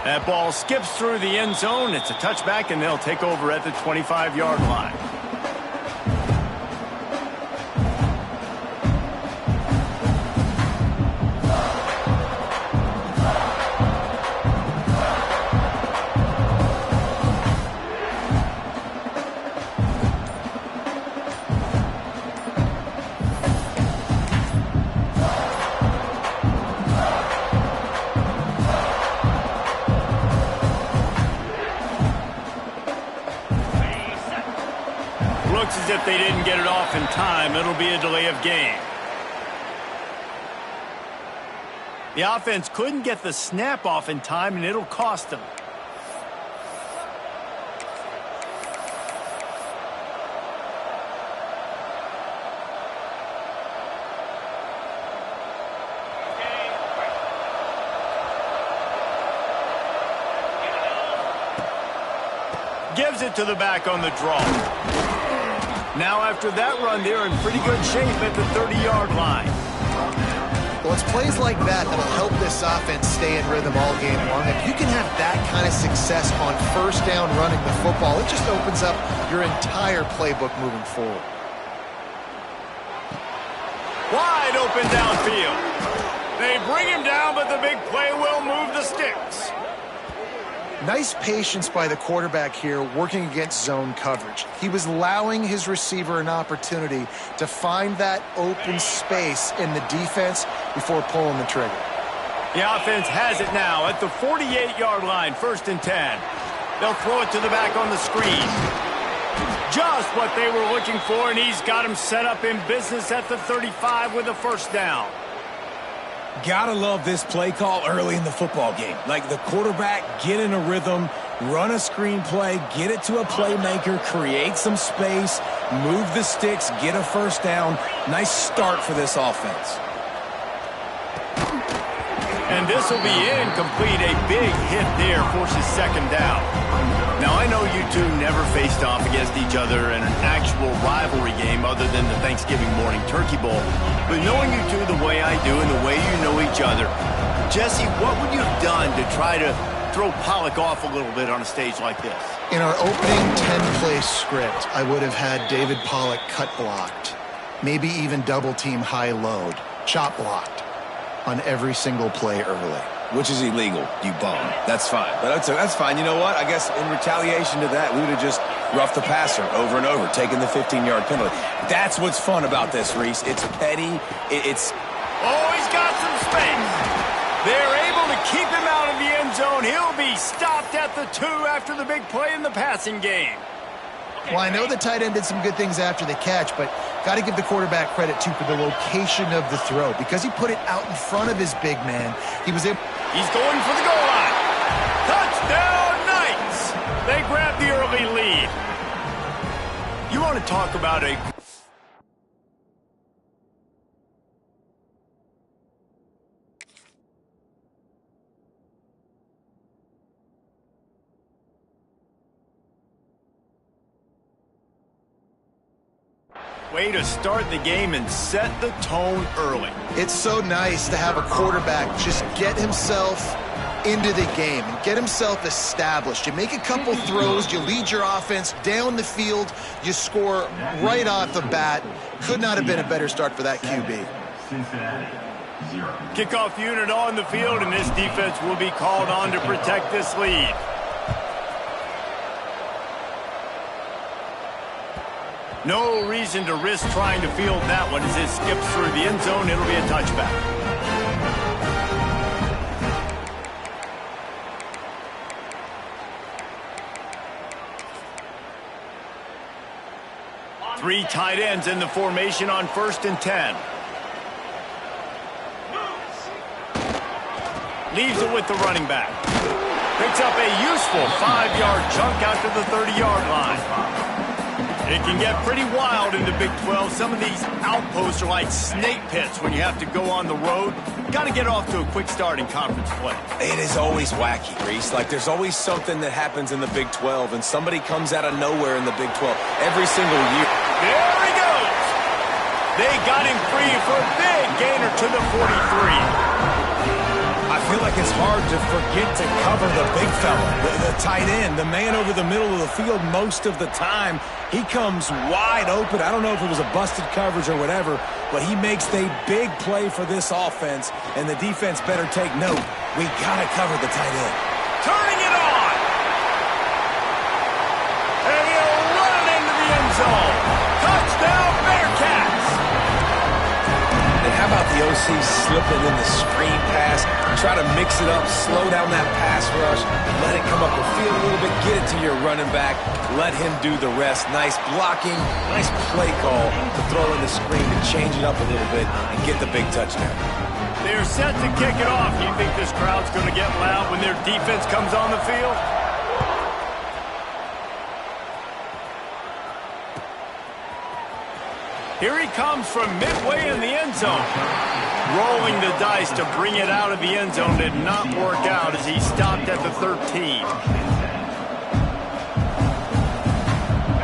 That ball skips through the end zone. It's a touchback, and they'll take over at the 25-yard line. Looks as if they didn't get it off in time. It'll be a delay of game. The offense couldn't get the snap off in time, and it'll cost them. Gives it to the back on the draw. Now after that run, they're in pretty good shape at the 30-yard line. Well, it's plays like that that'll help this offense stay in rhythm all game long. If you can have that kind of success on first down running the football, it just opens up your entire playbook moving forward. Wide open downfield. They bring him down, but the big play will move the sticks. Nice patience by the quarterback here working against zone coverage. He was allowing his receiver an opportunity to find that open space in the defense before pulling the trigger. The offense has it now at the 48-yard line, 1st and 10. They'll throw it to the back on the screen. Just what they were looking for, and he's got him set up in business at the 35 with a first down. Gotta love this play call early in the football game. Like the quarterback, get in a rhythm, run a screen play, get it to a playmaker, create some space, move the sticks, get a first down. Nice start for this offense. And this will be incomplete. A big hit there forces 2nd down. Now, I know you two never faced off against each other in an actual rivalry game other than the Thanksgiving morning turkey bowl. But knowing you two the way I do and the way you know each other, Jesse, what would you have done to try to throw Pollock off a little bit on a stage like this? In our opening 10-play script, I would have had David Pollock cut blocked, maybe even double-team high load, chop blocked on every single play early. Which is illegal, you bum. That's fine. But that's fine. You know what? I guess in retaliation to that, we would have just roughed the passer over and over, taking the 15-yard penalty. That's what's fun about this, Reese. It's petty. It's... Oh, he's got some space. They're able to keep him out of the end zone. He'll be stopped at the 2 after the big play in the passing game. Well, I know the tight end did some good things after the catch, but got to give the quarterback credit, too, for the location of the throw. Because he put it out in front of his big man, he was able... He's going for the goal line. Touchdown, Knights! They grab the early lead. You want to talk about a... way to start the game and set the tone early. It's so nice to have a quarterback just get himself into the game and get himself established. You make a couple throws, you lead your offense down the field, you score right off the bat. Could not have been a better start for that QB. Kickoff unit on the field, and this defense will be called on to protect this lead. No reason to risk trying to field that one as it skips through the end zone. It'll be a touchback. Three tight ends in the formation on 1st and 10. Leaves it with the running back. Picks up a useful 5-yard chunk out to the 30-yard line. It can get pretty wild in the Big 12. Some of these outposts are like snake pits when you have to go on the road. Got to get off to a quick start in conference play. It is always wacky, Reese. Like, there's always something that happens in the Big 12, and somebody comes out of nowhere in the Big 12 every single year. There he goes. They got him free for a big gainer to the 43. I feel like it's hard to forget to cover the big fella, the tight end, the man over the middle of the field most of the time. He comes wide open. I don't know if it was a busted coverage or whatever, but he makes a big play for this offense, and the defense better take note. We got to cover the tight end. Turning it on. And he'll run it into the end zone. Touchdown, Bearcats. And how about the OC slipping in the screen pass? Try to mix it up, slow down that pass rush, let it come up the field a little bit, get it to your running back, let him do the rest. Nice blocking, nice play call to throw in the screen to change it up a little bit and get the big touchdown. They're set to kick it off. You think this crowd's going to get loud when their defense comes on the field? Here he comes from midway in the end zone. Rolling the dice to bring it out of the end zone did not work out as he stopped at the 13.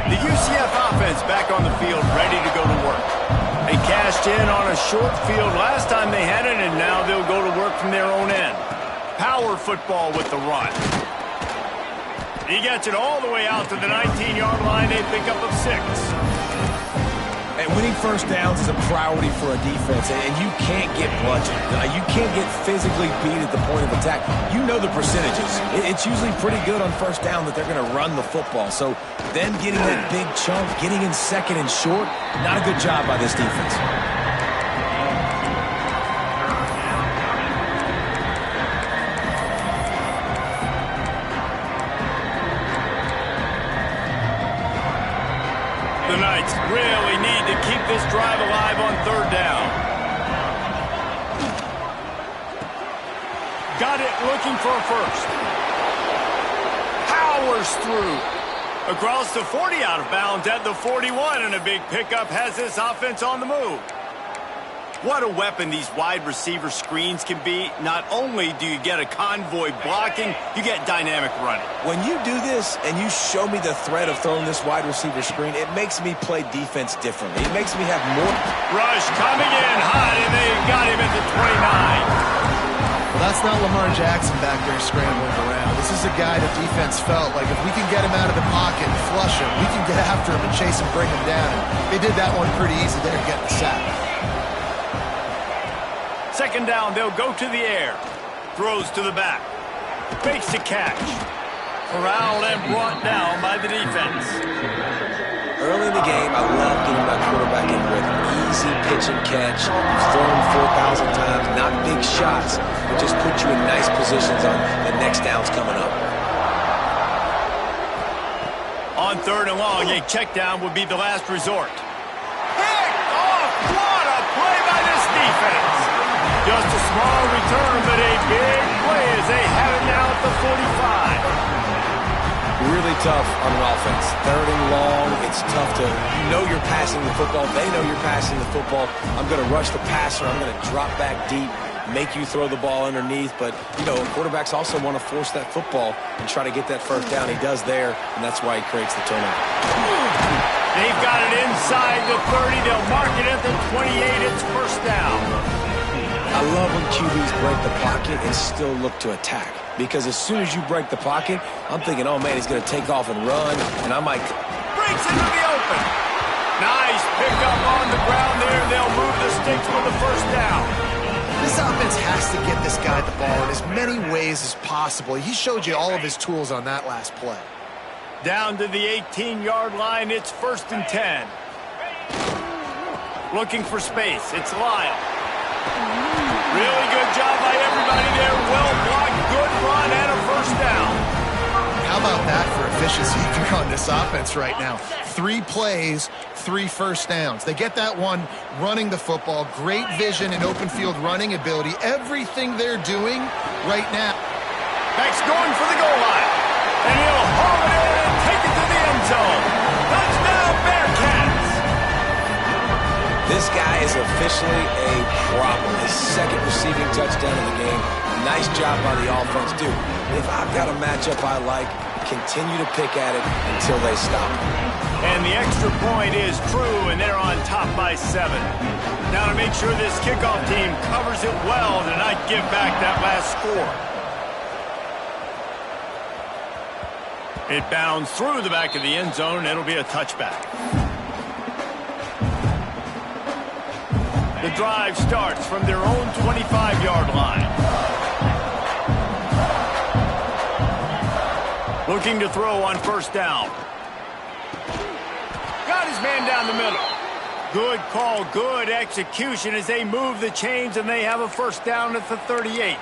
The UCF offense back on the field, ready to go to work. They cashed in on a short field last time they had it, and now they'll go to work from their own end. Power football with the run. He gets it all the way out to the 19-yard line. They pick up of 6. And winning first downs is a priority for a defense, and you can't get bludgeoned. You can't get physically beat at the point of attack. You know the percentages. It's usually pretty good on first down that they're going to run the football. So them getting that big chunk, getting in second and short, not a good job by this defense. The Knights really need to keep this drive alive on third down. Got it, looking for a first. Powers through. Across the 40, out of bounds at the 41, and a big pickup has this offense on the move. What a weapon these wide receiver screens can be. Not only do you get a convoy blocking, you get dynamic running. When you do this and you show me the threat of throwing this wide receiver screen, it makes me play defense differently. It makes me have more. Rush coming in hot, and they got him at the 29. Well, that's not Lamar Jackson back there scrambling around. This is a guy the defense felt like if we can get him out of the pocket and flush him, we can get after him and chase him, bring him down. And they did that one pretty easy there, getting the sack. Second down, they'll go to the air. Throws to the back. Fakes the catch. Corralled and brought down by the defense. Early in the game, I love getting my quarterback in rhythm. Easy pitch and catch. You've thrown 4,000 times. Not big shots, but just put you in nice positions on the next downs coming up. On third and long, a check down would be the last resort. Picked off! What a play by this defense! Just a small return, but a big play as they have it now at the 45. Really tough on an offense. Third and long, it's tough to, you know you're passing the football. They know you're passing the football. I'm going to rush the passer. I'm going to drop back deep, make you throw the ball underneath. But, you know, quarterbacks also want to force that football and try to get that first down. He does there, and that's why he creates the turnover. They've got it inside the 30. They'll mark it at the 28. It's first down. I love when QBs break the pocket and still look to attack. Because as soon as you break the pocket, I'm thinking, oh, man, he's going to take off and run. And I might... Breaks into the open. Nice pickup on the ground there. They'll move the sticks for the first down. This offense has to get this guy the ball in as many ways as possible. He showed you all of his tools on that last play. Down to the 18-yard line. It's first and 10. Looking for space. It's Lyle. Really good job by everybody there. Well blocked, good run, and a first down. How about that for efficiency here on this offense right now? 3 plays, 3 first downs. They get that one running the football, great vision and open field running ability. Everything they're doing right now. Max going for the goal line. And he'll haul it in and take it to the end zone. Touchdown, Bearcats. This guy is officially a problem. His second receiving touchdown of the game. Nice job by the offense, dude. If I've got a matchup I like, continue to pick at it until they stop. And the extra point is true, and they're on top by 7. Now to make sure this kickoff team covers it well to not give back that last score. It bounds through the back of the end zone, and it'll be a touchback. The drive starts from their own 25-yard line. Looking to throw on first down. Got his man down the middle. Good call, good execution as they move the chains, and they have a first down at the 38.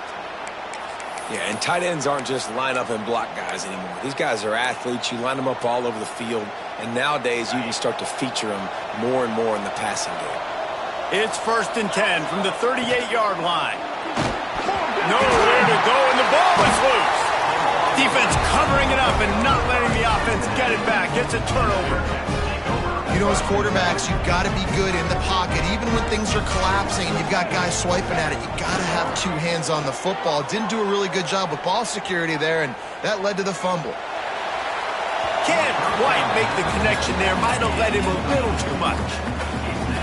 Yeah, and tight ends aren't just line up and block guys anymore. These guys are athletes. You line them up all over the field, and nowadays you can start to feature them more and more in the passing game. It's 1st and 10 from the 38-yard line. Nowhere to go, and the ball is loose. Defense covering it up and not letting the offense get it back. It's a turnover. You know, as quarterbacks, you've got to be good in the pocket. Even when things are collapsing and you've got guys swiping at it, you've got to have two hands on the football. Didn't do a really good job with ball security there, and that led to the fumble. Can't quite make the connection there. Might have led him a little too much.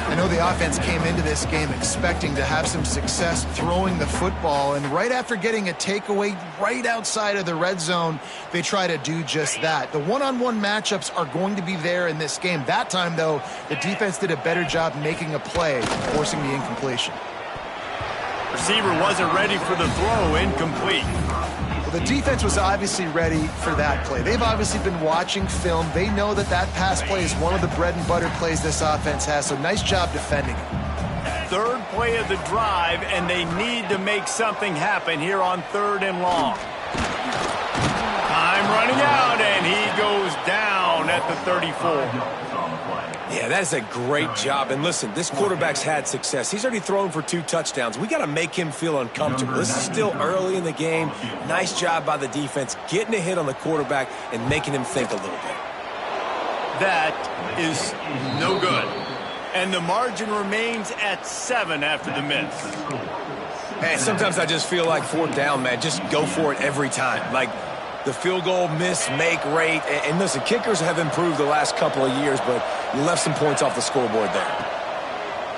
I know the offense came into this game expecting to have some success throwing the football, and right after getting a takeaway right outside of the red zone, they try to do just that. The one-on-one matchups are going to be there in this game. That time, though, the defense did a better job making a play, forcing the incompletion. Receiver wasn't ready for the throw, incomplete. Well, the defense was obviously ready for that play. They've obviously been watching film. They know that that pass play is one of the bread and butter plays this offense has, so nice job defending it. 3rd play of the drive, and they need to make something happen here on 3rd and long. Time running out, and he goes down at the 34. Yeah, that is a great job. And listen, this quarterback's had success. He's already thrown for 2 touchdowns. We got to make him feel uncomfortable. This is still early in the game. Nice job by the defense, getting a hit on the quarterback and making him think a little bit. That is no good. And the margin remains at 7 after the miss. Hey, sometimes I just feel like 4th down, man. Just go for it every time. Like, the field goal miss-make rate. And listen, kickers have improved the last couple of years, but you left some points off the scoreboard there.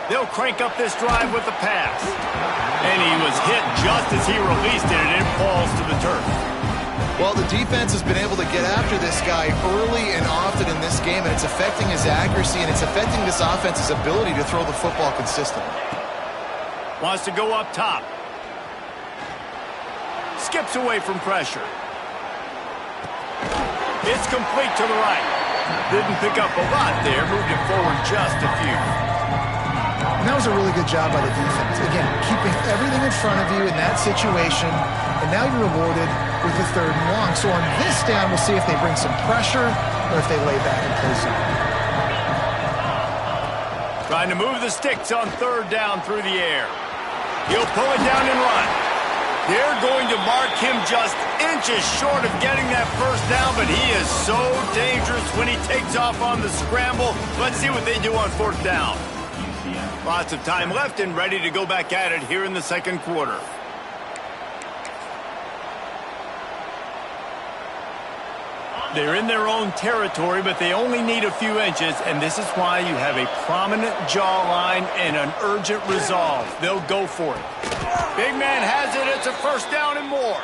They'll crank up this drive with the pass. And he was hit just as he released it, and it falls to the turf. Well, the defense has been able to get after this guy early and often in this game, and it's affecting his accuracy, and it's affecting this offense's ability to throw the football consistently. Wants to go up top. Skips away from pressure. It's complete to the right. Didn't pick up a lot there. Moved it forward just a few. And that was a really good job by the defense. Again, keeping everything in front of you in that situation, and now you're rewarded with the 3rd and long. So on this down, we'll see if they bring some pressure or if they lay back and play something. Trying to move the sticks on 3rd down through the air. He'll pull it down and run. They're going to mark him just inches short of getting that first down, but he is so dangerous when he takes off on the scramble. Let's see what they do on 4th down. Lots of time left and ready to go back at it here in the 2nd quarter. They're in their own territory, but they only need a few inches, and this is why you have a prominent jawline and an urgent resolve. They'll go for it. Big man has it. It's a first down and more.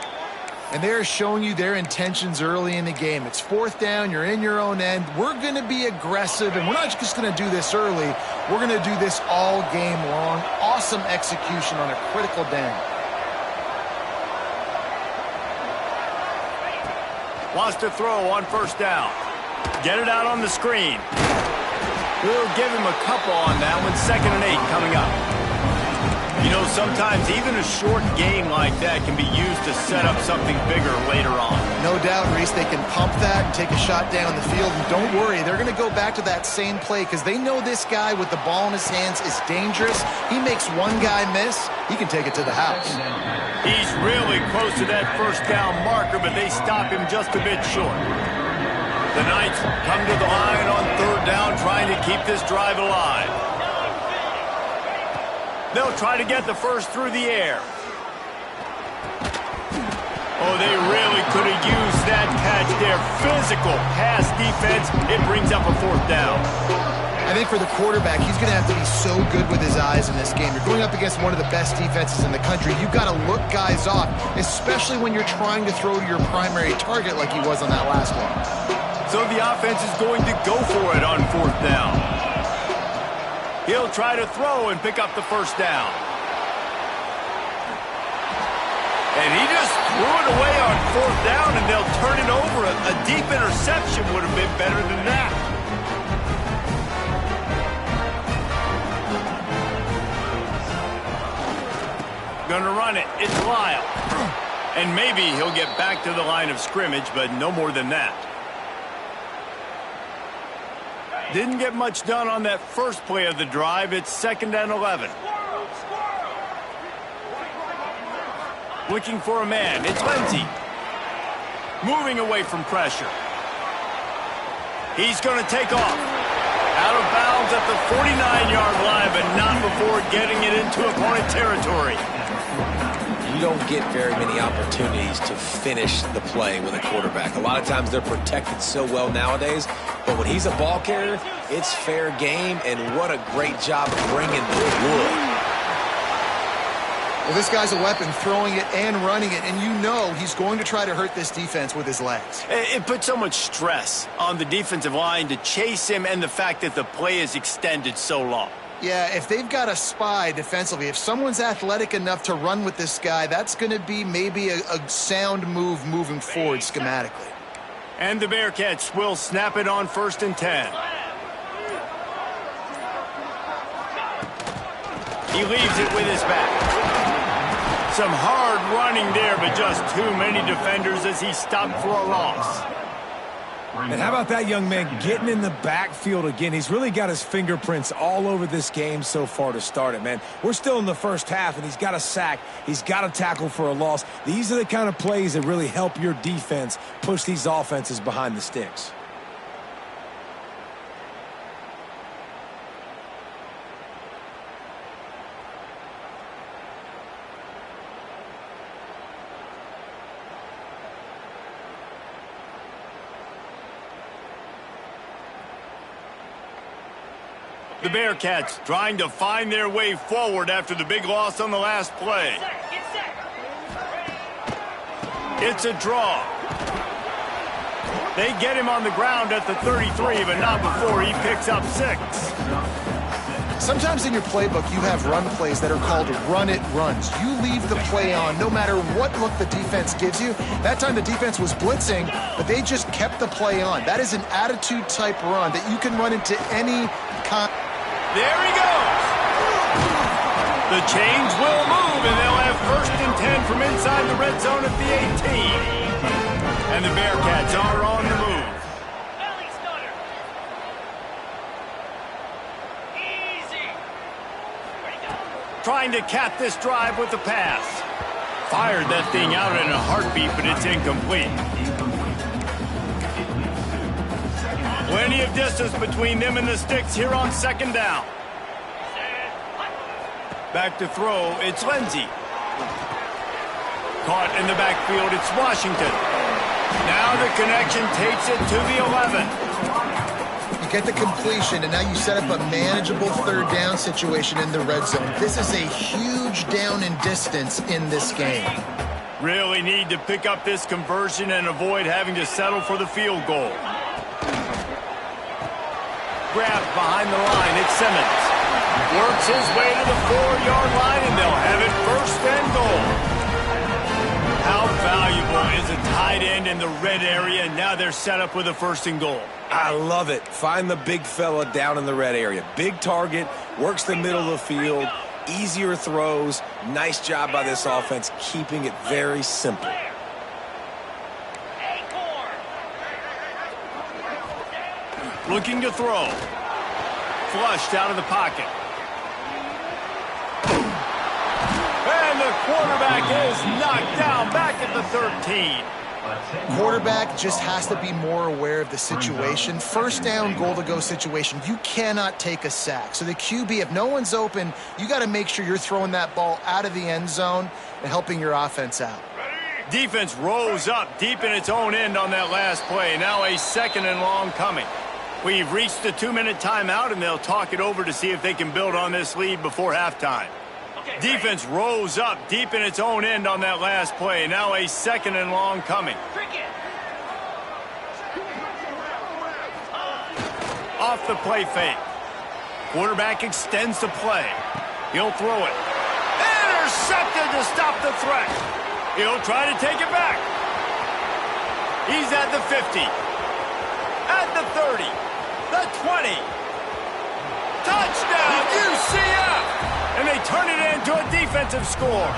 And they're showing you their intentions early in the game. It's 4th down. You're in your own end. We're going to be aggressive, and we're not just going to do this early. We're going to do this all game long. Awesome execution on a critical down. Wants to throw on first down. Get it out on the screen. We'll give him a couple on that one. 2nd and 8 coming up. You know, sometimes even a short game like that can be used to set up something bigger later on. No doubt, Reese, they can pump that and take a shot down the field. And don't worry, they're going to go back to that same play because they know this guy with the ball in his hands is dangerous. He makes one guy miss, he can take it to the house. He's really close to that first down marker, but they stop him just a bit short. The Knights come to the line on 3rd down, trying to keep this drive alive. They'll try to get the first through the air. Oh, they really could have used that catch there. Physical pass defense. It brings up a 4th down. I think for the quarterback, he's going to have to be so good with his eyes in this game. You're going up against one of the best defenses in the country. You've got to look guys off, especially when you're trying to throw to your primary target like he was on that last one. So the offense is going to go for it on 4th down. He'll try to throw and pick up the 1st down. And he just threw it away on 4th down, and they'll turn it over. A deep interception would have been better than that. Gonna run it. It's Lyle. And maybe he'll get back to the line of scrimmage, but no more than that. Didn't get much done on that first play of the drive. It's 2nd and 11. Looking for a man. It's Cincy. Moving away from pressure. He's going to take off. Out of bounds at the 49-yard line, but not before getting it into opponent territory. You don't get very many opportunities to finish the play with a quarterback. A lot of times they're protected so well nowadays, but when he's a ball carrier, it's fair game, and what a great job of bringing the wood. Well, this guy's a weapon, throwing it and running it, and you know he's going to try to hurt this defense with his legs. It puts so much stress on the defensive line to chase him, and the fact that the play is extended so long. Yeah, if they've got a spy defensively, if someone's athletic enough to run with this guy, that's going to be maybe a sound move moving forward schematically. And the Bearcats will snap it on 1st and 10. He leaves it with his back. Some hard running there, but just too many defenders as he stopped for a loss. And how about that young man getting in the backfield again? He's really got his fingerprints all over this game so far to start it, man. We're still in the first half, and he's got a sack. He's got a tackle for a loss. These are the kind of plays that really help your defense push these offenses behind the sticks. The Bearcats trying to find their way forward after the big loss on the last play. It's a draw. They get him on the ground at the 33, but not before he picks up 6. Sometimes in your playbook, you have run plays that are called run-it runs. You leave the play on no matter what look the defense gives you. That time the defense was blitzing, but they just kept the play on. That is an attitude-type run that you can run into any kind. There he goes. The chains will move, and they'll have 1st and 10 from inside the red zone at the 18. And the Bearcats are on the move. Trying to cap this drive with the pass. Fired that thing out in a heartbeat, but it's incomplete. Plenty of distance between them and the sticks here on 2nd down. Back to throw, it's Cincy. Caught in the backfield, it's Washington. Now the connection takes it to the 11. You get the completion, and now you set up a manageable 3rd down situation in the red zone. This is a huge down in distance in this game. Really need to pick up this conversion and avoid having to settle for the field goal. Grabbed behind the line, it's Simmons. Works his way to the 4-yard line, and they'll have it 1st and goal. How valuable is a tight end in the red area? Now they're set up with a 1st and goal. I love it. Find the big fella down in the red area. Big target, works the middle of the field, easier throws. Nice job by this offense, keeping it very simple. Looking to throw. Flushed out of the pocket. And the quarterback is knocked down back at the 13. Quarterback just has to be more aware of the situation. 1st down, goal-to-go situation. You cannot take a sack. So the QB, if no one's open, you got to make sure you're throwing that ball out of the end zone and helping your offense out. Defense rose up deep in its own end on that last play. Now a 2nd and long coming. We've reached the 2-minute timeout, and they'll talk it over to see if they can build on this lead before halftime. Defense rose up deep in its own end on that last play. Now a 2nd and long coming. Off the play fake. Quarterback extends the play. He'll throw it. Intercepted to stop the threat. He'll try to take it back. He's at the 50. At the 30. The 20. Touchdown, UCF! And they turn it into a defensive score.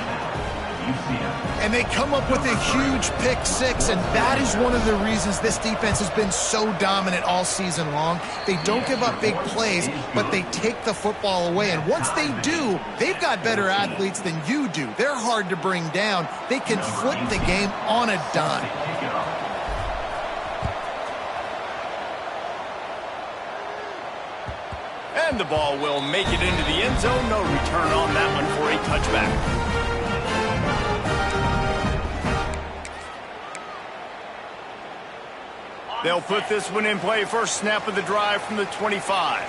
And they come up with a huge pick six, and that is one of the reasons this defense has been so dominant all season long. They don't give up big plays, but they take the football away. And once they do, they've got better athletes than you do. They're hard to bring down. They can flip the game on a dime. And the ball will make it into the end zone. No return on that one for a touchback. They'll put this one in play. First snap of the drive from the 25.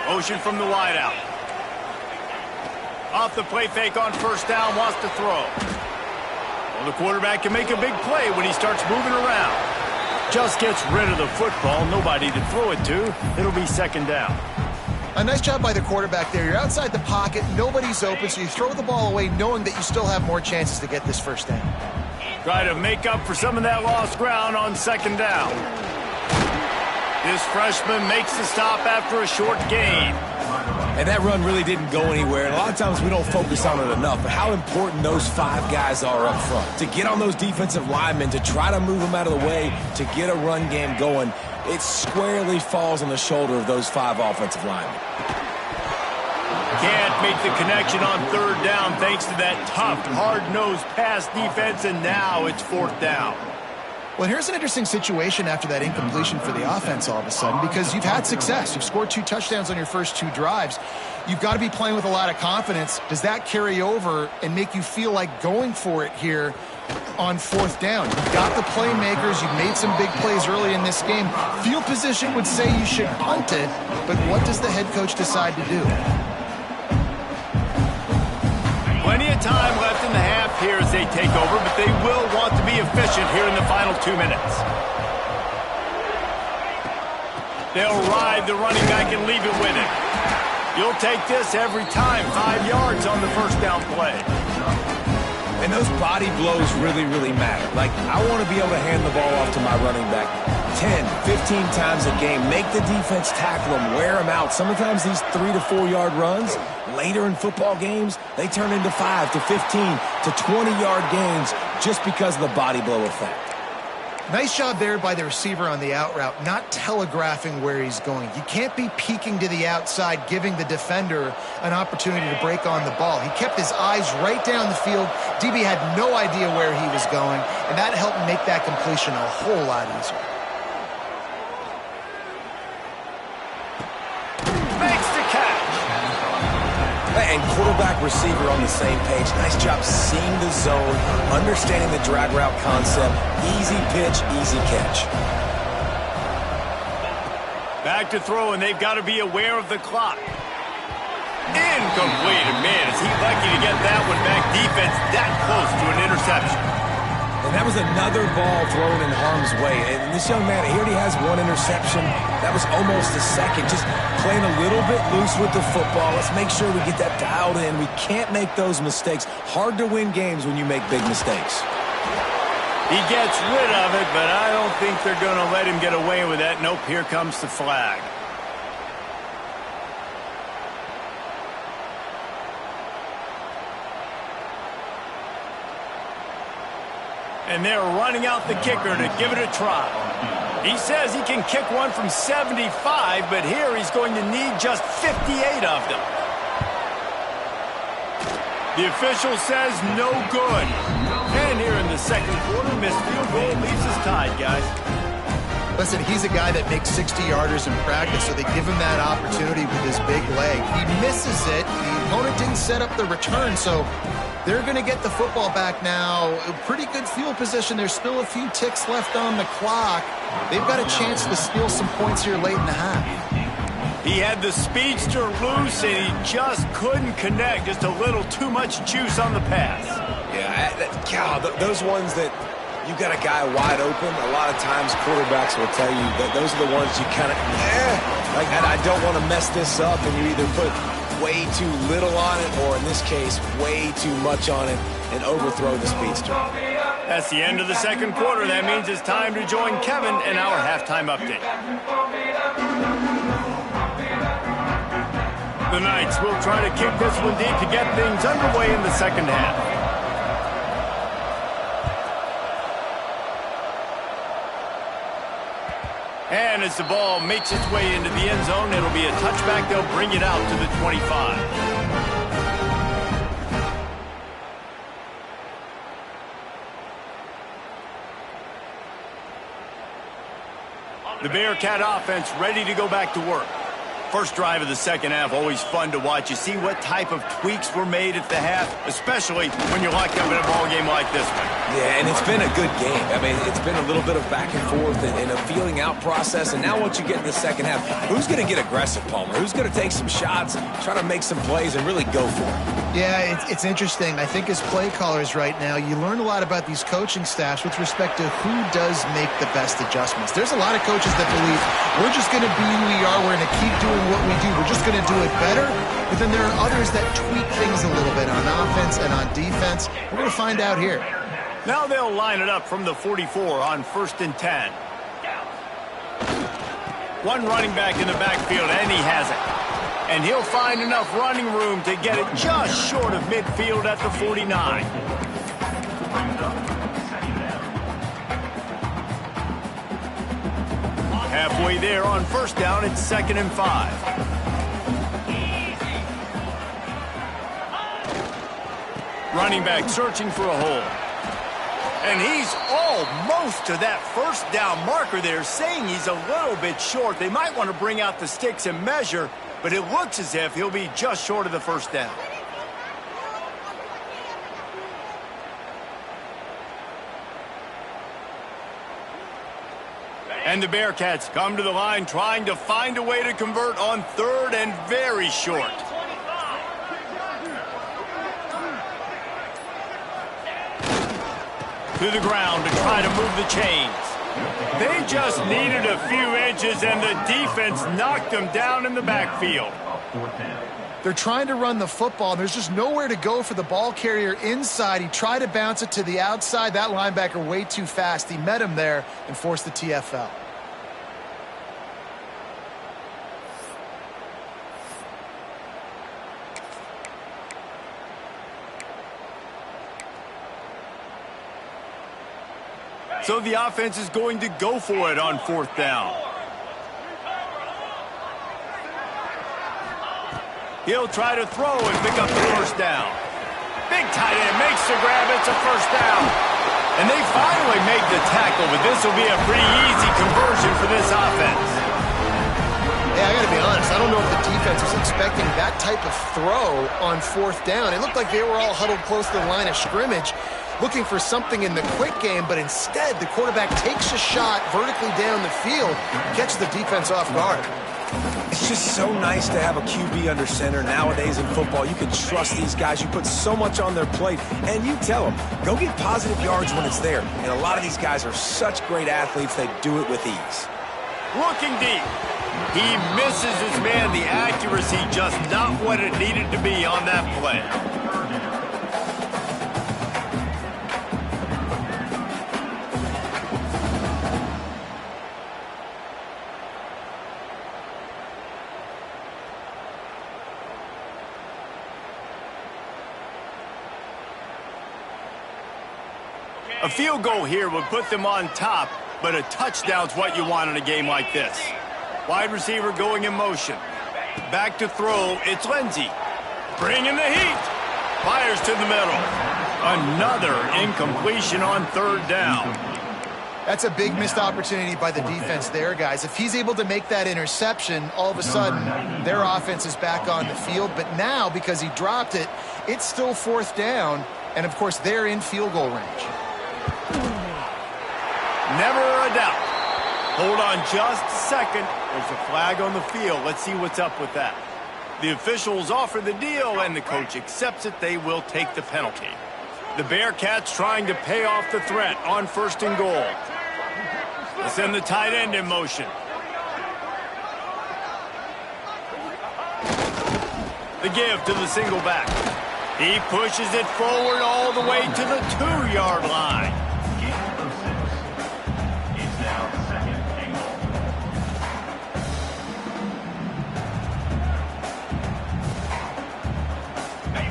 Motion from the wideout. Off the play fake on first down, wants to throw. Well, the quarterback can make a big play when he starts moving around. Just gets rid of the football, nobody to throw it to. It'll be 2nd down. A nice job by the quarterback there. You're outside the pocket, nobody's open, so you throw the ball away knowing that you still have more chances to get this first down. Try to make up for some of that lost ground on 2nd down. This freshman makes the stop after a short gain. And that run really didn't go anywhere. And a lot of times we don't focus on it enough, but how important those 5 guys are up front. To get on those defensive linemen, to try to move them out of the way, to get a run game going, it squarely falls on the shoulder of those 5 offensive linemen. Can't make the connection on 3rd down thanks to that tough, hard-nosed pass defense, and now it's 4th down. Well, here's an interesting situation after that incompletion for the offense all of a sudden, because you've had success. You've scored 2 touchdowns on your first 2 drives. You've got to be playing with a lot of confidence. Does that carry over and make you feel like going for it here on 4th down? You've got the playmakers. You've made some big plays early in this game. Field position would say you should punt it, but what does the head coach decide to do? Plenty of time left in the half here as they take over, but they will want to be efficient here in the final 2 minutes. They'll ride the running back and leave it with him. You'll take this every time. 5 yards on the first down play. And those body blows really, really matter. Like, I want to be able to hand the ball off to my running back 10, 15 times a game. Make the defense tackle them, wear them out. Sometimes these 3 to 4 yard runs, later in football games, they turn into 5 to 15 to 20-yard gains just because of the body blow effect. Nice job there by the receiver on the out route, not telegraphing where he's going. You can't be peeking to the outside, giving the defender an opportunity to break on the ball. He kept his eyes right down the field. DB had no idea where he was going, and that helped make that completion a whole lot easier. Makes the catch. And quarterback receiver on the same page. Nice job seeing the zone, understanding the drag route concept. Easy pitch, easy catch. Back to throw, and they've got to be aware of the clock. Incomplete. Man, is he lucky to get that one back. Defense that close to an interception. And that was another ball thrown in harm's way. And this young man, he already has 1 interception. That was almost a second. Just playing a little bit loose with the football. Let's make sure we get that dialed in. We can't make those mistakes. Hard to win games when you make big mistakes. He gets rid of it, but I don't think they're going to let him get away with that. Nope, here comes the flag. And they're running out the kicker to give it a try. He says he can kick one from 75, but here he's going to need just 58 of them. The official says no good. And here in the second quarter, missed field goal leaves us tied, guys. Listen, he's a guy that makes 60-yarders in practice, so they give him that opportunity with his big leg. He misses it. The opponent didn't set up the return, so they're going to get the football back now. A pretty good field position. There's still a few ticks left on the clock. They've got a chance to steal some points here late in the half. He had the speedster loose, and he just couldn't connect. Just a little too much juice on the pass. Yeah, those ones that you got a guy wide open, a lot of times quarterbacks will tell you that those are the ones you kind of, like, I don't want to mess this up, and you either put way too little on it, or in this case, way too much on it, and overthrow the speedster. That's the end of the second quarter. That means it's time to join Kevin in our halftime update. The Knights will try to kick this one deep to get things underway in the second half. And as the ball makes its way into the end zone, it'll be a touchback. They'll bring it out to the 25. The Bearcat offense ready to go back to work. First drive of the second half, always fun to watch. You see what type of tweaks were made at the half, especially when you're locked up in a ball game like this one. Yeah, and it's been a good game. I mean, it's been a little bit of back and forth and a feeling out process. And now once you get in the second half, who's going to get aggressive, Palmer? Who's going to take some shots, try to make some plays, and really go for it? Yeah, it's interesting. I think as play callers right now, you learn a lot about these coaching staffs with respect to who does make the best adjustments. There's a lot of coaches that believe we're just going to be who we are. We're going to keep doing what we do. We're just going to do it better. But then there are others that tweak things a little bit on offense and on defense. We're going to find out here. Now they'll line it up from the 44 on 1st and 10. One running back in the backfield, and he has it. And he'll find enough running room to get it just short of midfield at the 49. Halfway there on 1st down, it's 2nd and 5. Running back searching for a hole. And he's almost to that 1st down marker there, saying he's a little bit short. They might want to bring out the sticks and measure, but it looks as if he'll be just short of the 1st down. And the Bearcats come to the line trying to find a way to convert on 3rd and very short. To the ground to try to move the chains. They just needed a few inches, and the defense knocked them down in the backfield. They're trying to run the football. There's just nowhere to go for the ball carrier inside. He tried to bounce it to the outside. That linebacker way too fast. He met him there and forced the TFL. So the offense is going to go for it on 4th down. He'll try to throw and pick up the 1st down. Big tight end makes the grab. It's a 1st down. And they finally make the tackle, but this will be a pretty easy conversion for this offense. Yeah, I got to be honest. I don't know if the defense was expecting that type of throw on 4th down. It looked like they were all huddled close to the line of scrimmage, looking for something in the quick game, but instead the quarterback takes a shot vertically down the field, catches the defense off guard. It's just so nice to have a QB under center nowadays in football. You can trust these guys. You put so much on their plate, and you tell them, go get positive yards when it's there. And a lot of these guys are such great athletes, they do it with ease. Looking deep. He misses his man. The accuracy just not what it needed to be on that play. A field goal here would put them on top, but a touchdown's what you want in a game like this. Wide receiver going in motion. Back to throw, it's Lindsey. Bringing the heat. Fires to the middle. Another incompletion on 3rd down. That's a big missed opportunity by the defense there, guys. If he's able to make that interception, all of a sudden their offense is back on the field. But now, because he dropped it, it's still 4th down. And, of course, they're in field goal range. Never a doubt. Hold on just a second. There's a flag on the field. Let's see what's up with that. The officials offer the deal, and the coach accepts it. They will take the penalty. The Bearcats trying to pay off the threat on 1st and goal. They send the tight end in motion. The give to the single back. He pushes it forward all the way to the 2-yard line.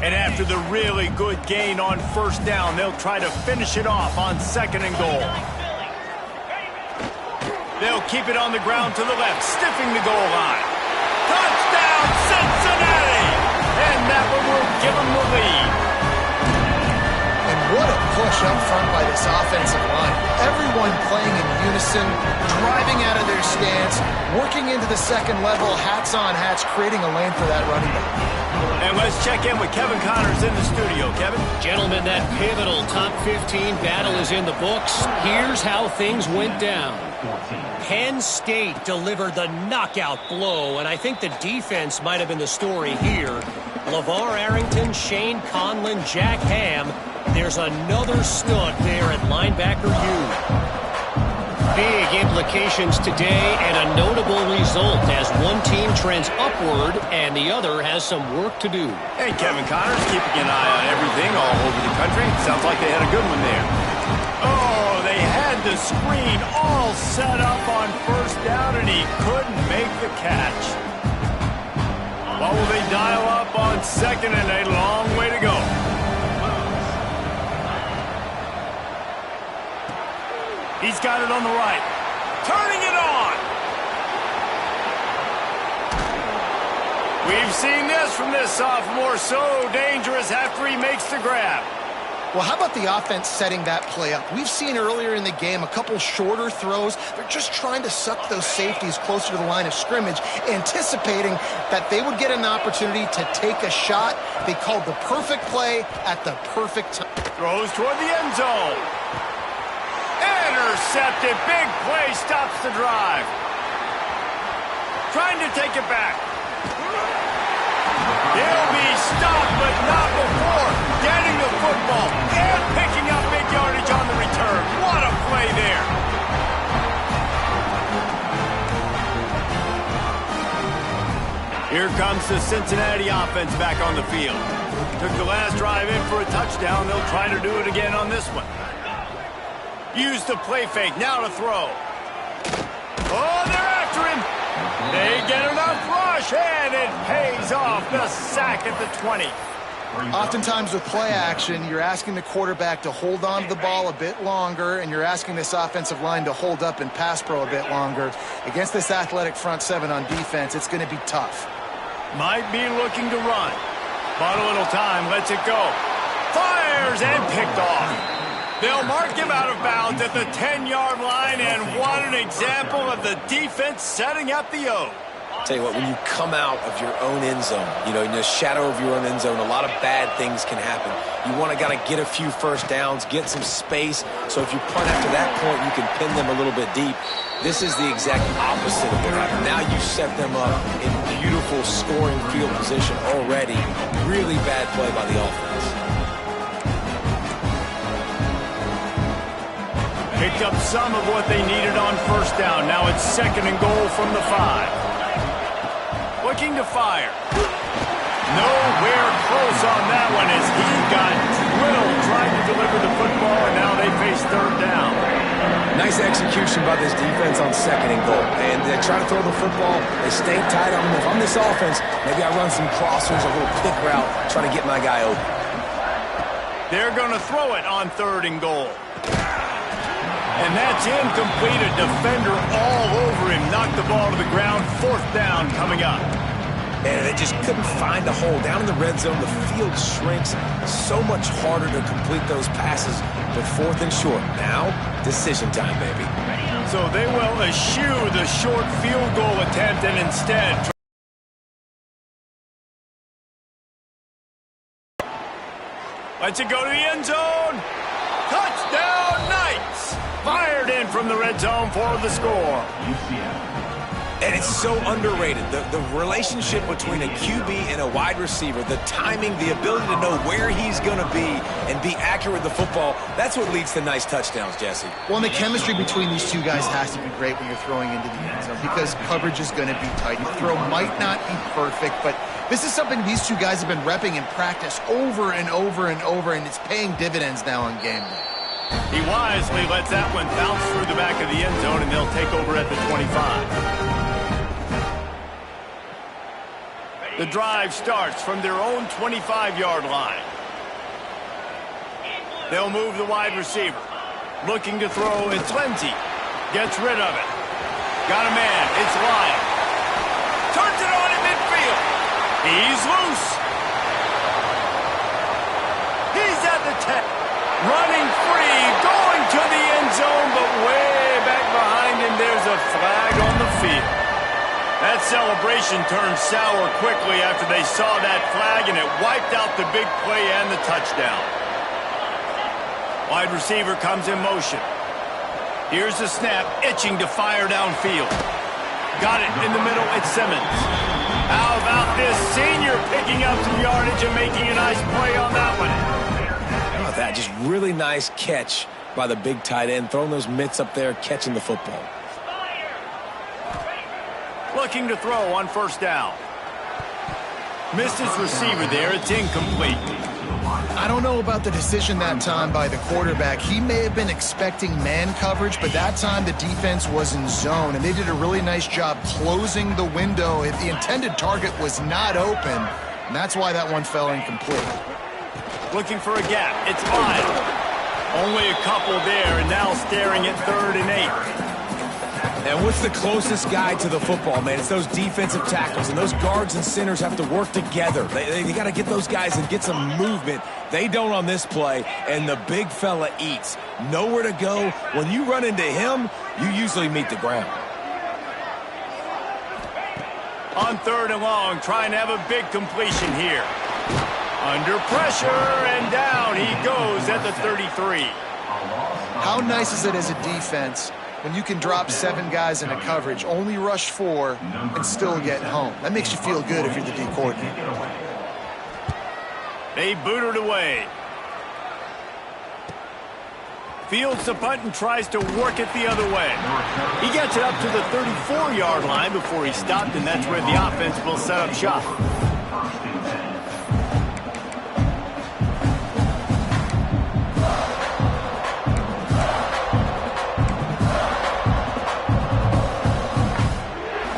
And after the really good gain on 1st down, they'll try to finish it off on 2nd and goal. They'll keep it on the ground to the left, stiffing the goal line. Touchdown, Cincinnati! And that one will give them the lead. And what a push up front by this offensive line. Everyone playing in unison, driving out of their stance, working into the 2nd level, hats on hats, creating a lane for that running back. And let's check in with Kevin Connors in the studio. Kevin? Gentlemen, that pivotal top 15 battle is in the books. Here's how things went down. Penn State delivered the knockout blow, and I think the defense might have been the story here. LeVar Arrington, Shane Conlon, Jack Ham. There's another stud there at linebacker U. Big implications today and a notable result as one team trends upward and the other has some work to do. Hey, Kevin Connors, keeping an eye on everything all over the country. Sounds like they had a good one there. Oh, they had the screen all set up on 1st down and he couldn't make the catch. What will they dial up on 2nd and a long way to go? He's got it on the right. Turning it on. We've seen this from this sophomore. So dangerous after he makes the grab. Well, how about the offense setting that play up? We've seen earlier in the game a couple shorter throws. They're just trying to suck those safeties closer to the line of scrimmage, anticipating that they would get an opportunity to take a shot. They called the perfect play at the perfect time. Throws toward the end zone. Intercepted. Big play stops the drive. Trying to take it back. He'll be stopped, but not before getting the football and picking up big yardage on the return. What a play there. Here comes the Cincinnati offense back on the field. Took the last drive in for a touchdown. They'll try to do it again on this one. Use the play fake, now to throw. Oh, they're after him. They get enough rush, and it pays off. The sack at the 20. Oftentimes with play action, you're asking the quarterback to hold on to the ball a bit longer, and you're asking this offensive line to hold up and pass pro a bit longer. Against this athletic front 7 on defense, it's going to be tough. Might be looking to run. Bought a little time, lets it go. Fires and picked off. They'll mark him out of bounds at the 10-yard line, and what an example of the defense setting up the O. Tell you what, when you come out of your own end zone, you know, in the shadow of your own end zone, a lot of bad things can happen. You want to get a few 1st downs, get some space, so if you punt after that point, you can pin them a little bit deep. This is the exact opposite of what happened. Now you set them up in beautiful scoring field position already. Really bad play by the offense. Picked up some of what they needed on 1st down. Now it's 2nd and goal from the 5. Looking to fire. Nowhere close on that one as he got drilled trying to deliver the football, and now they face 3rd down. Nice execution by this defense on 2nd and goal. And they try to throw the football. They stay tight on them. If I'm this offense, maybe I run some crossers, a little pick route, try to get my guy open. They're going to throw it on 3rd and goal. And that's incomplete. A defender all over him. Knocked the ball to the ground. 4th down coming up. and they just couldn't find a hole. Down in the red zone, the field shrinks. So much harder to complete those passes, but 4th and short. Now, decision time, baby. So they will eschew the short field goal attempt and instead lets it go to the end zone. Touchdown, Knights! Fired in from the red zone for the score. UCF. And it's so underrated. The relationship between a QB and a wide receiver, the timing, the ability to know where he's going to be and be accurate with the football, that's what leads to nice touchdowns, Jesse. Well, and the chemistry between these two guys has to be great when you're throwing into the end zone because coverage is going to be tight. The throw might not be perfect, but this is something these two guys have been repping in practice over and over and over, and it's paying dividends now on game day. He wisely lets that one bounce through the back of the end zone, and they'll take over at the 25. The drive starts from their own 25-yard line. They'll move the wide receiver. Looking to throw, it's Cincy. Gets rid of it. Got a man, it's Lyon. Turns it on in midfield. He's loose. He's at the 10. Running free, going to the end zone, but way back behind him, there's a flag on the field. That celebration turned sour quickly after they saw that flag, and it wiped out the big play and the touchdown. Wide receiver comes in motion. Here's the snap, itching to fire downfield. Got it in the middle, it's Simmons. How about this senior picking up some yardage and making a nice play on that one? How about that? Just really nice catch by the big tight end, throwing those mitts up there, catching the football. Looking to throw on first down. Missed his receiver there. It's incomplete. I don't know about the decision that time by the quarterback. He may have been expecting man coverage, but that time the defense was in zone, and they did a really nice job closing the window. The intended target was not open, and that's why that one fell incomplete. Looking for a gap. It's Lyon. Only a couple there, and now staring at 3rd and 8. And what's the closest guy to the football, man? It's those defensive tackles, and those guards and centers have to work together. They got to get those guys and get some movement. They don't on this play, and the big fella eats. Nowhere to go. When you run into him, you usually meet the ground. On 3rd and long, trying to have a big completion here. Under pressure, and down he goes at the 33. How nice is it as a defense when you can drop 7 guys in a coverage, only rush 4, and still get home? That makes you feel good if you're the D coordinator. They boot it away. Fields the punt and tries to work it the other way. He gets it up to the 34-yard line before he stopped, and that's where the offense will set up shop.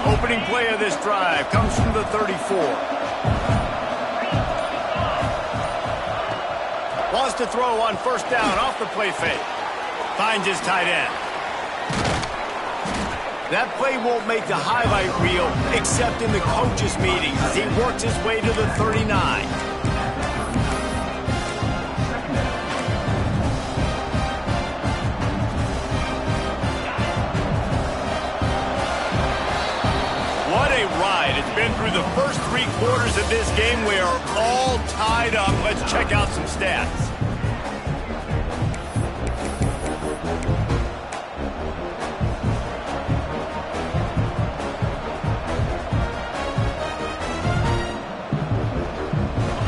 Opening play of this drive comes from the 34. Wants to throw on first down off the play fake. Finds his tight end. That play won't make the highlight reel except in the coaches' meetings as he works his way to the 39. What a ride. It's been through the first 3 quarters of this game. We are all tied up. Let's check out some stats.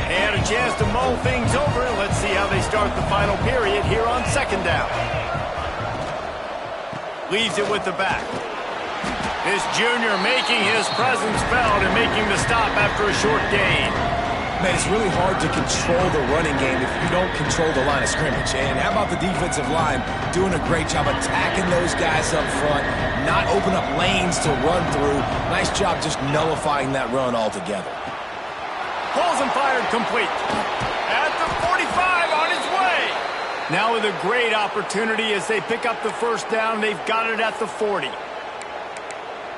And a chance to mull things over. Let's see how they start the final period here on 2nd down. Leaves it with the back. This junior making his presence felt and making the stop after a short gain. Man, it's really hard to control the running game if you don't control the line of scrimmage. And how about the defensive line doing a great job attacking those guys up front, not open up lanes to run through. Nice job just nullifying that run altogether. Pulls and fired complete. At the 45 on his way. Now with a great opportunity as they pick up the first down. They've got it at the 40.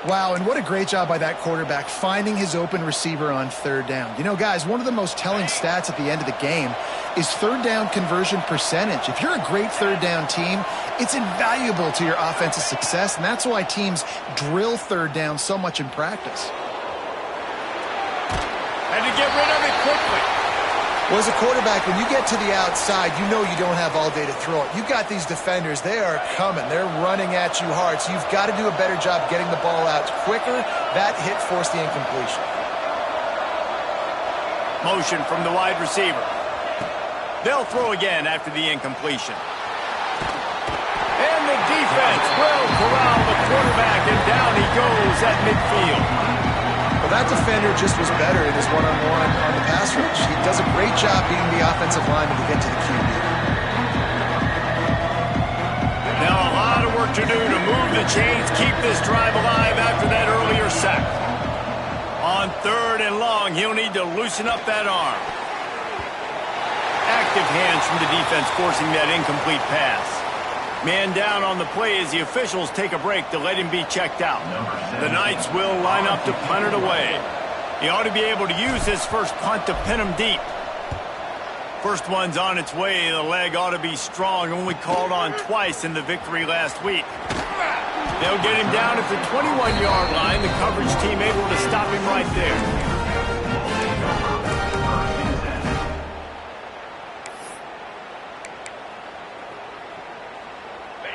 Wow, and what a great job by that quarterback finding his open receiver on third down. You know, guys, one of the most telling stats at the end of the game is third down conversion percentage. If you're a great third down team, it's invaluable to your offensive success, and that's why teams drill third down so much in practice. And to get rid of it quickly. Well, as a quarterback, when you get to the outside, you know you don't have all day to throw it. You've got these defenders. They are coming. They're running at you hard, so you've got to do a better job getting the ball out quicker. That hit forced the incompletion. Motion from the wide receiver. They'll throw again after the incompletion. And the defense will corral the quarterback, and down he goes at midfield. Well, that defender just was better in his one-on-one on the pass rush. He does a great job beating the offensive lineman to get to the QB. Now a lot of work to do to move the chains, keep this drive alive after that earlier sack. On third and long, he'll need to loosen up that arm. Active hands from the defense forcing that incomplete pass. Man down on the play as the officials take a break to let him be checked out. The Knights will line up to punt it away. He ought to be able to use his first punt to pin him deep. First one's on its way. The leg ought to be strong, only called on twice in the victory last week. They'll get him down at the 21-yard line. The coverage team able to stop him right there.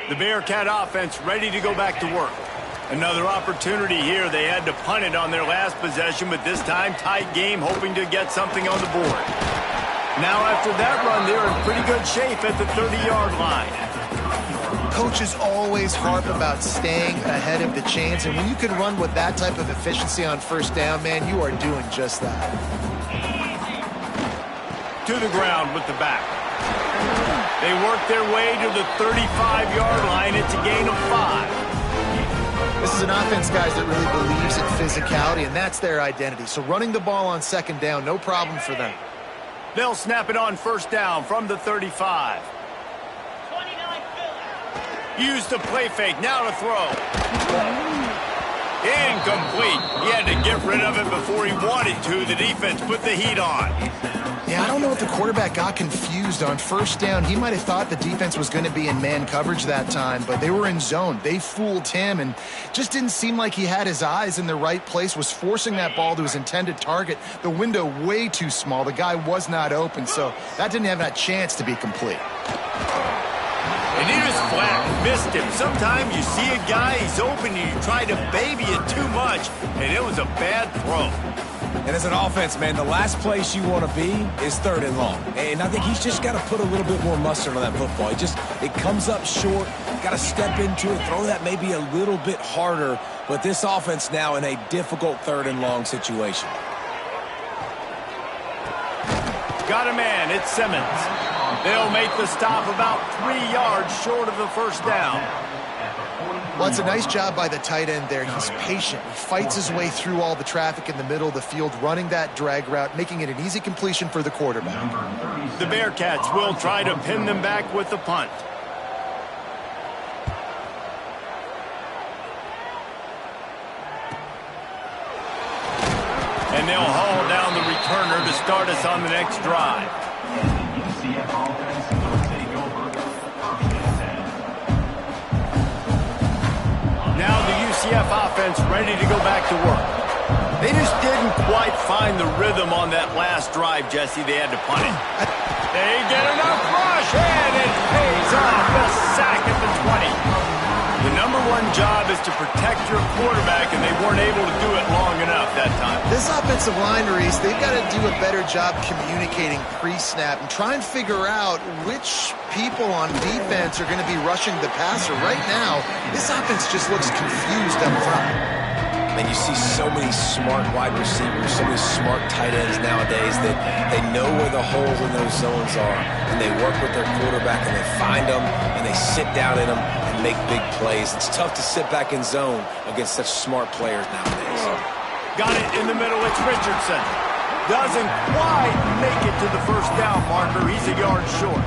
The Bearcat offense ready to go back to work. Another opportunity here. They had to punt it on their last possession, but this time tight game, hoping to get something on the board. Now after that run, they're in pretty good shape at the 30-yard line. Coaches always harp about staying ahead of the chains, and when you can run with that type of efficiency on first down, man, you are doing just that. To the ground with the back. They work their way to the 35-yard line. It's a gain of 5. This is an offense, guys, that really believes in physicality, and that's their identity. So running the ball on second down, no problem for them. They'll snap it on first down from the 35. Use the play fake. Now to throw. Incomplete. He had to get rid of it before he wanted to. The defense put the heat on. Yeah, I don't know if the quarterback got confused on first down. He might have thought the defense was going to be in man coverage that time, but they were in zone. They fooled him and just didn't seem like he had his eyes in the right place, was forcing that ball to his intended target. The window way too small. The guy was not open, so that didn't have that chance to be complete. And he was flat, missed him. Sometimes you see a guy, he's open, and you try to baby it too much, and it was a bad throw. And as an offense, man, the last place you want to be is third and long. And I think he's just got to put a little bit more mustard on that football. It comes up short, got to step into it, throw that maybe a little bit harder. But this offense now in a difficult third and long situation. Got a man, it's Simmons. They'll make the stop about 3 yards short of the first down. Well, it's a nice job by the tight end there. He's patient. He fights his way through all the traffic in the middle of the field, running that drag route, making it an easy completion for the quarterback. The Bearcats will try to pin them back with the punt. And they'll haul down the returner to start us on the next drive. Now the UCF offense ready to go back to work. They just didn't quite find the rhythm on that last drive, Jesse. They had to punt it. They get enough rush, and it pays off. A sack at the 20. The number one job is to protect your quarterback, and they weren't able to do it long enough that time. This offensive line, Reese, they've got to do a better job communicating pre-snap and try and figure out which people on defense are going to be rushing the passer. Right now, this offense just looks confused up front. And you see so many smart wide receivers, so many smart tight ends nowadays that they know where the holes in those zones are, and they work with their quarterback, and they find them, and they sit down in them and make big plays. It's tough to sit back in zone against such smart players nowadays. Got it in the middle. It's Richardson. Doesn't quite make it to the first down marker. He's a yard short.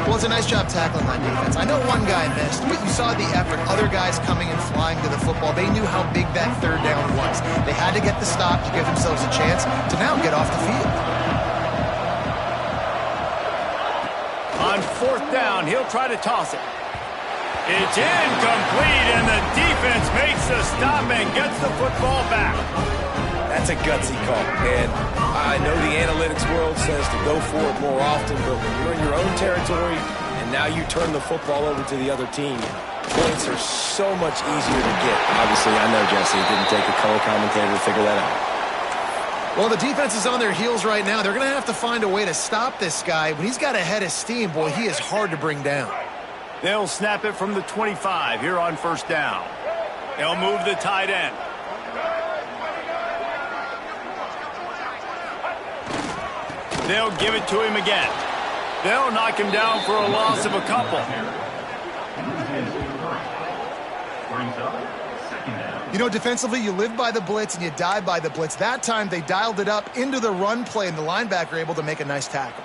Well, it's a nice job tackling that defense. I know one guy missed, but you saw the effort. Other guys coming and flying to the football. They knew how big that third down was. They had to get the stop to give themselves a chance to now get off the field. On fourth down, he'll try to toss it. It's incomplete, and the defense makes the stop and gets the football back. That's a gutsy call, and I know the analytics world says to go for it more often, but when you're in your own territory and now you turn the football over to the other team, points are so much easier to get. Obviously, I know, Jesse, it didn't take a color commentator to figure that out. Well, the defense is on their heels right now. They're going to have to find a way to stop this guy. When he's got a head of steam, boy, he is hard to bring down. They'll snap it from the 25 here on first down. They'll move the tight end. They'll give it to him again. They'll knock him down for a loss of a couple. You know, defensively, you live by the blitz and you die by the blitz. That time, they dialed it up into the run play, and the linebacker able to make a nice tackle.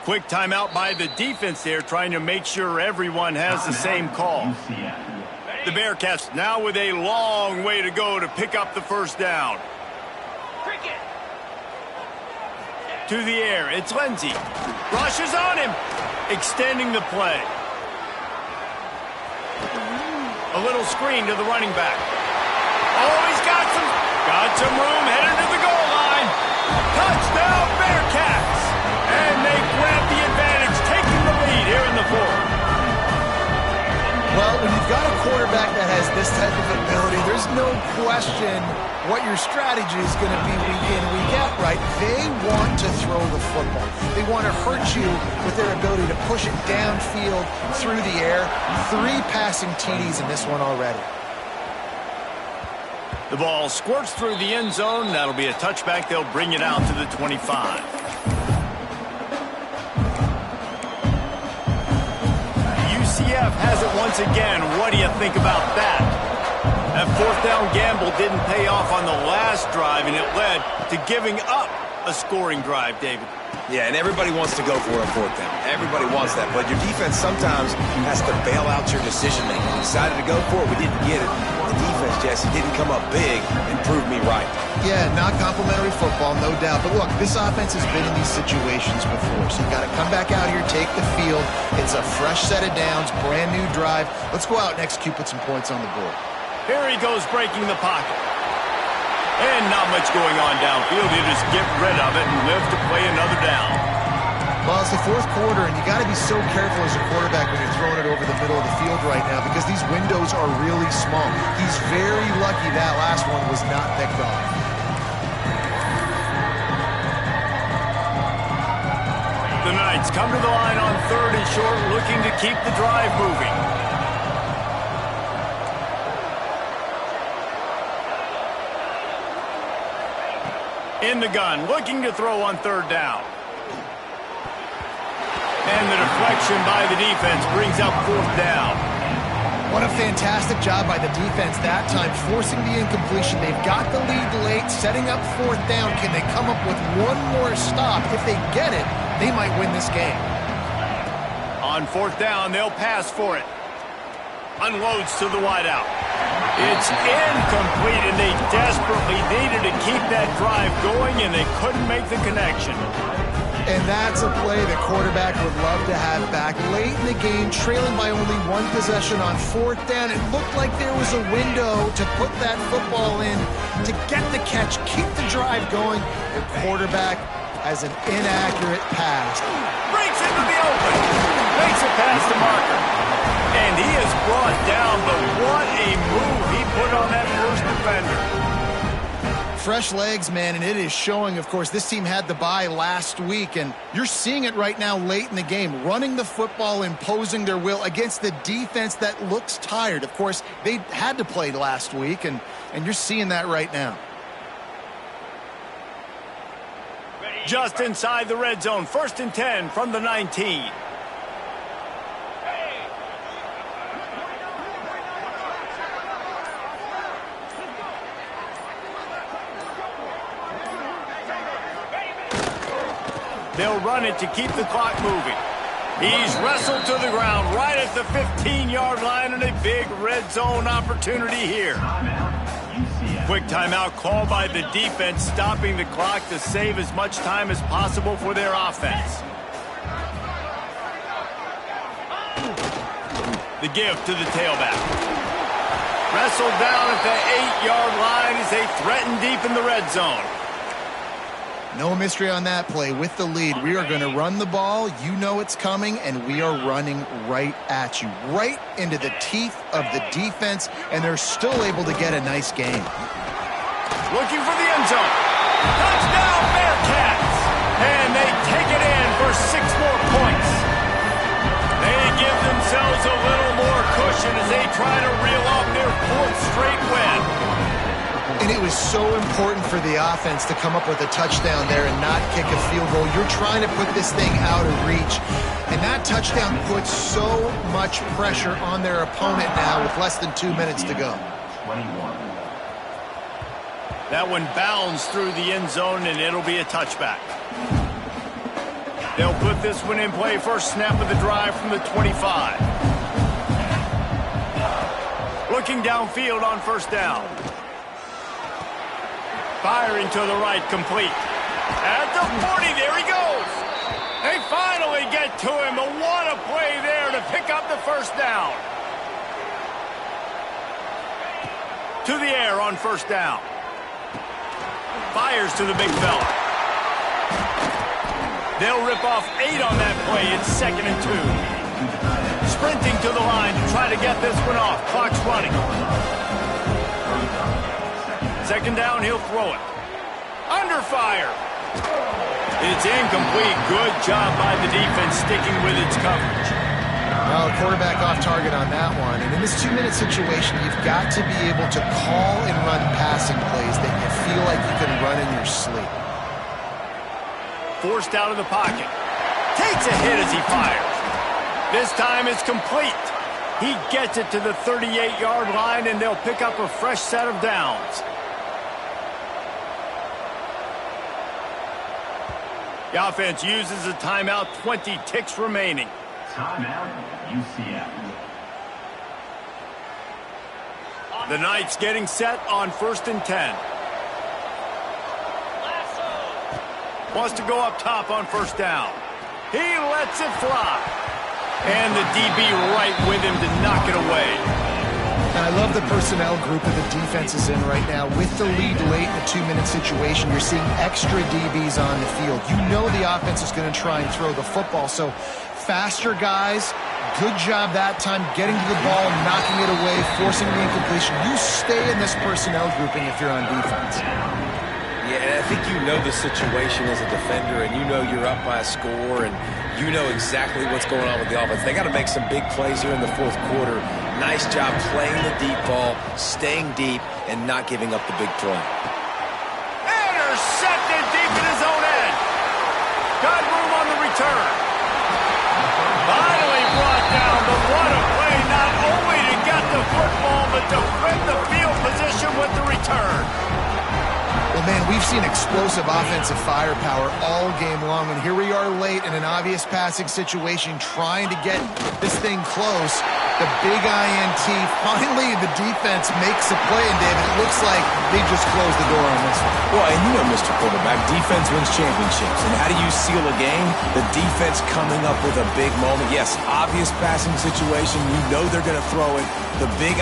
Quick timeout by the defense there, trying to make sure everyone has the same call. The Bearcats now with a long way to go to pick up the first down. To the air, it's Lindsey. Rushes on him, extending the play. A little screen to the running back. Oh, he's got some room, headed to the goal line. Touchdown, Bearcats! And they grab the advantage, taking the lead here in the fourth. Well, when you've got a quarterback that has this type of ability, there's no question what your strategy is going to be week in, week out, right? They want to throw the football. They want to hurt you with their ability to push it downfield through the air. 3 passing TDs in this one already. The ball squirts through the end zone. That'll be a touchback. They'll bring it out to the 25. UCF has it once again. What do you think about that? That fourth down gamble didn't pay off on the last drive, and it led to giving up a scoring drive, David. Yeah, and everybody wants to go for it on fourth down. Everybody wants that, but your defense sometimes has to bail out your decision-making. We decided to go for it. We didn't get it. The defense, Jesse, didn't come up big and prove me right. Yeah, not complimentary football, no doubt. But look, this offense has been in these situations before, so you got to come back out here, take the field. It's a fresh set of downs, brand new drive. Let's go out and execute, put some points on the board. Here he goes, breaking the pocket. And not much going on downfield. You just get rid of it and live to play another down. Well, it's the fourth quarter, and you got to be so careful as a quarterback when you're throwing it over the middle of the field right now, because these windows are really small. He's very lucky that last one was not picked off. The Knights come to the line on 3rd and short, looking to keep the drive moving. In the gun, looking to throw on 3rd down. And the deflection by the defense brings up 4th down. What a fantastic job by the defense that time, forcing the incompletion. They've got the lead late, setting up 4th down. Can they come up with one more stop? If they get it, they might win this game. On 4th down, they'll pass for it. Unloads to the wideout. It's incomplete, and they desperately needed to keep that drive going, and they couldn't make the connection. And that's a play the quarterback would love to have back. Late in the game, trailing by only 1 possession on 4th down, it looked like there was a window to put that football in, to get the catch, keep the drive going. The quarterback has an inaccurate pass. Breaks into the open. Makes a pass to Marker. And he is brought down, but what a move he put on that first defender. Fresh legs, man, and it is showing. Of course, this team had the bye last week, and you're seeing it right now late in the game, running the football, imposing their will against the defense that looks tired. Of course, they had to play last week, and you're seeing that right now. Just inside the red zone, 1st and 10 from the 19. They'll run it to keep the clock moving. He's wrestled to the ground right at the 15-yard line, and a big red zone opportunity here. Quick timeout called by the defense, stopping the clock to save as much time as possible for their offense. The give to the tailback. Wrestled down at the 8-yard line as they threaten deep in the red zone. No mystery on that play. With the lead, we are going to run the ball. You know it's coming, and we are running right at you, right into the teeth of the defense, and they're still able to get a nice game. Looking for the end zone. Touchdown, Bearcats! And they take it in for 6 more points. They give themselves a little more cushion as they try to reel off their 4th straight win. And it was so important for the offense to come up with a touchdown there and not kick a field goal. You're trying to put this thing out of reach. And that touchdown puts so much pressure on their opponent now with less than 2 minutes to go. That one bounds through the end zone, and it'll be a touchback. They'll put this one in play. First snap of the drive from the 25. Looking downfield on first down. Firing to the right, complete. At the 40, there he goes. They finally get to him. But what a play there to pick up the first down. To the air on first down. Fires to the big fella. They'll rip off 8 on that play. It's 2nd and 2. Sprinting to the line to try to get this one off. Clock's running. 2nd down, he'll throw it. Under fire. It's incomplete. Good job by the defense sticking with its coverage. Well, quarterback off target on that one. And in this 2-minute situation, you've got to be able to call and run passing plays that you feel like you can run in your sleep. Forced out of the pocket. Takes a hit as he fires. This time it's complete. He gets it to the 38-yard line, and they'll pick up a fresh set of downs. The offense uses a timeout, 20 ticks remaining. Timeout, UCF. The Knights getting set on 1st and 10. Wants to go up top on first down. He lets it fly. And the DB right with him to knock it away. And I love the personnel group that the defense is in right now. With the lead late in the 2-minute situation, you're seeing extra DBs on the field. You know the offense is going to try and throw the football. So faster guys, good job that time getting to the ball, knocking it away, forcing the incompletion. You stay in this personnel grouping if you're on defense. Yeah, and I think you know the situation as a defender, and you know you're up by a score, and you know exactly what's going on with the offense. They got to make some big plays here in the 4th quarter. Nice job playing the deep ball, staying deep, and not giving up the big play. Intercepted deep in his own end. Got room on the return. Finally brought down, but what a play, not only to get the football, but to flip the field position with the return. Well, man, we've seen explosive offensive firepower all game long, and here we are late in an obvious passing situation trying to get this thing close. The big INT, finally the defense makes a play, and David, it looks like they just closed the door on this one. Well, and you know, Mr. Quarterback, defense wins championships. And how do you seal a game? The defense coming up with a big moment. Yes, obvious passing situation. You know they're going to throw it. The big